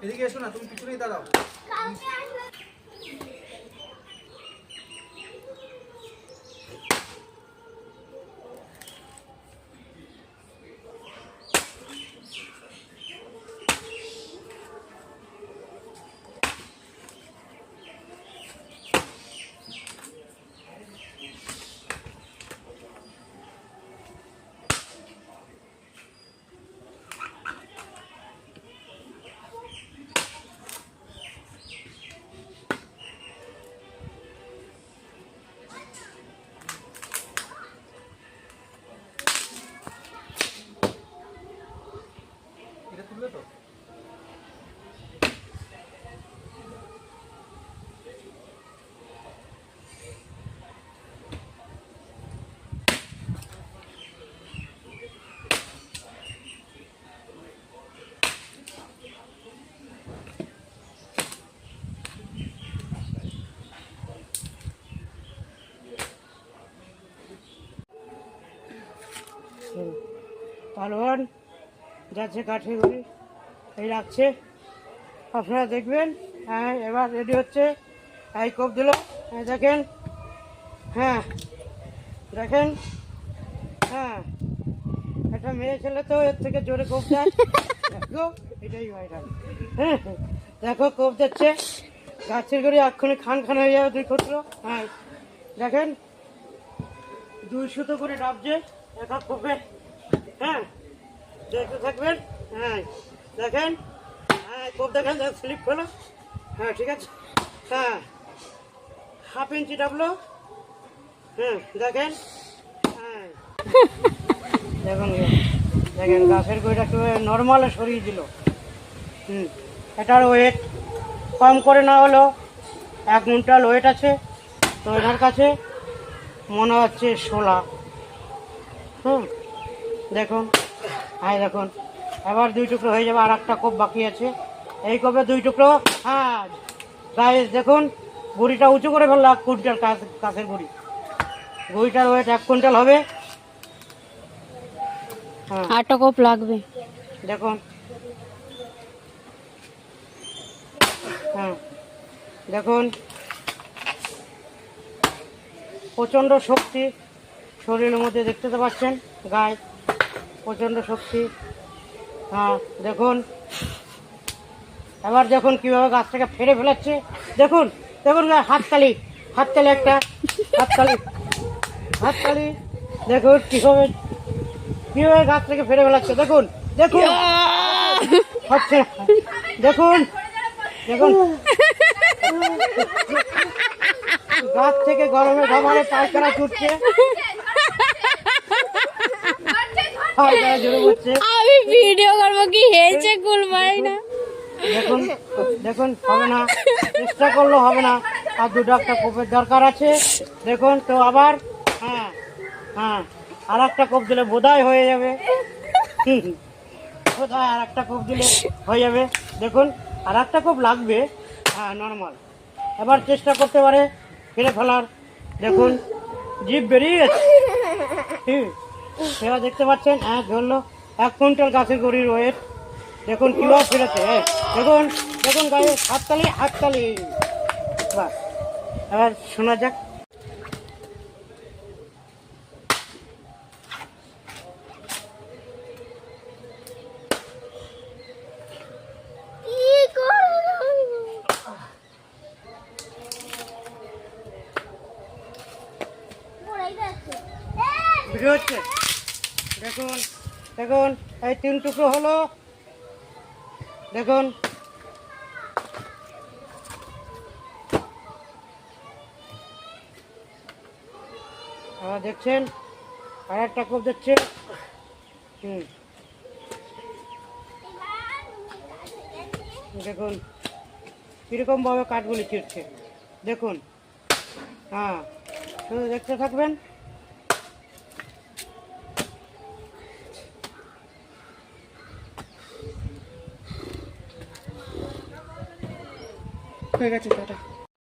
এদিকে এসো না, তুমি পিছনেই দাঁড়াও। এটা তুললে তো? পালোয়ান যাচ্ছে কাঠি গুলি, এই রাখছে, আপনারা দেখবেন। হ্যাঁ, এবার রেডি হচ্ছে। এই কোপ দিল, দেখেন। হ্যাঁ দেখেন, হ্যাঁ একটা মেয়ে ছেলে তো এর থেকে জোরে কোপ দেয়। দেখো, এটাই ভাইরাল। হ্যাঁ দেখো, কোপ দিচ্ছে, গাছের গড়ি এক্ষুনি খান খান হয়ে যাবে 2 ক্ষত্র। হ্যাঁ দেখেন, 2 সুতো করে ডাবছে এক এক কোপে। হ্যাঁ দেখতে থাকবেন। হ্যাঁ দেখেন, হ্যাঁ কোপ দেখেন, স্লিপ হলো। হ্যাঁ ঠিক আছে। হ্যাঁ 1/2 ইঞ্চি ডাবলো। হ্যাঁ দেখেন, হ্যাঁ দেখুন, দেখেন গাছের গইটা একটু নর্মালে সরিয়ে দিল। এটার ওয়েট কম করে না হলো 1 কুইন্টাল ওয়েট আছে, তো এটার কাছে মনে হচ্ছে 16। দেখুন, হ্যাঁ দেখুন, এবার 2 টুকরো হয়ে যাবে, আর একটা কোপ বাকি আছে। এই কোপে 2 টুকরো। হ্যাঁ গাইস দেখুন, গুড়িটা উঁচু করে ফেললো। 1 কুইন্টাল কাছের গুড়ি, গুড়িটার ওয়েট 1 কুইন্টাল হবে। হ্যাঁ 8টা কোপ লাগবে। দেখুন, হ্যাঁ দেখুন, প্রচণ্ড শক্তি শরীরের মধ্যে, দেখতে তো পাচ্ছেন, গায়ে প্রচণ্ড শক্তি। হ্যাঁ দেখুন, এবার দেখুন কীভাবে গাছ থেকে ফেরে ফেলাচ্ছে। দেখুন দেখুন, হাততালি, হাততালি, একটা হাততালি, হাততালি। দেখুন কীভাবে কীভাবে গাছ থেকে ফেরে ফেলাচ্ছে। দেখুন দেখুন, হচ্ছে, দেখুন দেখুন, গাছ থেকে গরমে ঘামারে পায়খানা ছুটছে, জোরে পড়ছে। আমি ভিডিও করবো কি হেলছে কুল ভাই না। দেখুন দেখুন, হবে না, চেষ্টা করলেও হবে না, আর 2টা একটা কোপের দরকার আছে। দেখুন তো আবার, হ্যাঁ হ্যাঁ, আর একটা কোপ দিলে বোধহয় হয়ে যাবে। বোধহয় আর একটা কোপ দিলে হয়ে যাবে। দেখুন, আর একটা কোপ লাগবে। হ্যাঁ নর্মাল, এবার চেষ্টা করতে পারে ফেলে ফেলার। দেখুন, জিভ বেরিয়ে গেছে। এবার দেখতে পাচ্ছেন, হ্যাঁ ধরলো 1 কুইন্টাল গাছের গড়ির ওয়েট। দেখুন কীভাবে ফেলেছে। দেখুন দেখুন, গায়ে হাততালি, হাততালি। বাস, এবার শোনা যাক। ভিডিও হচ্ছে, দেখুন দেখুন, এই 3 টুকরো হলো। দেখুন, আবার দেখছেন, আর একটা কোপ দিচ্ছে। দেখুন কীরকম ভাবে কাঠগুলি ছিঁড়ছে। দেখুন, হ্যাঁ শুধু দেখতে থাকবেন। হয়ে গেছে, টাটা।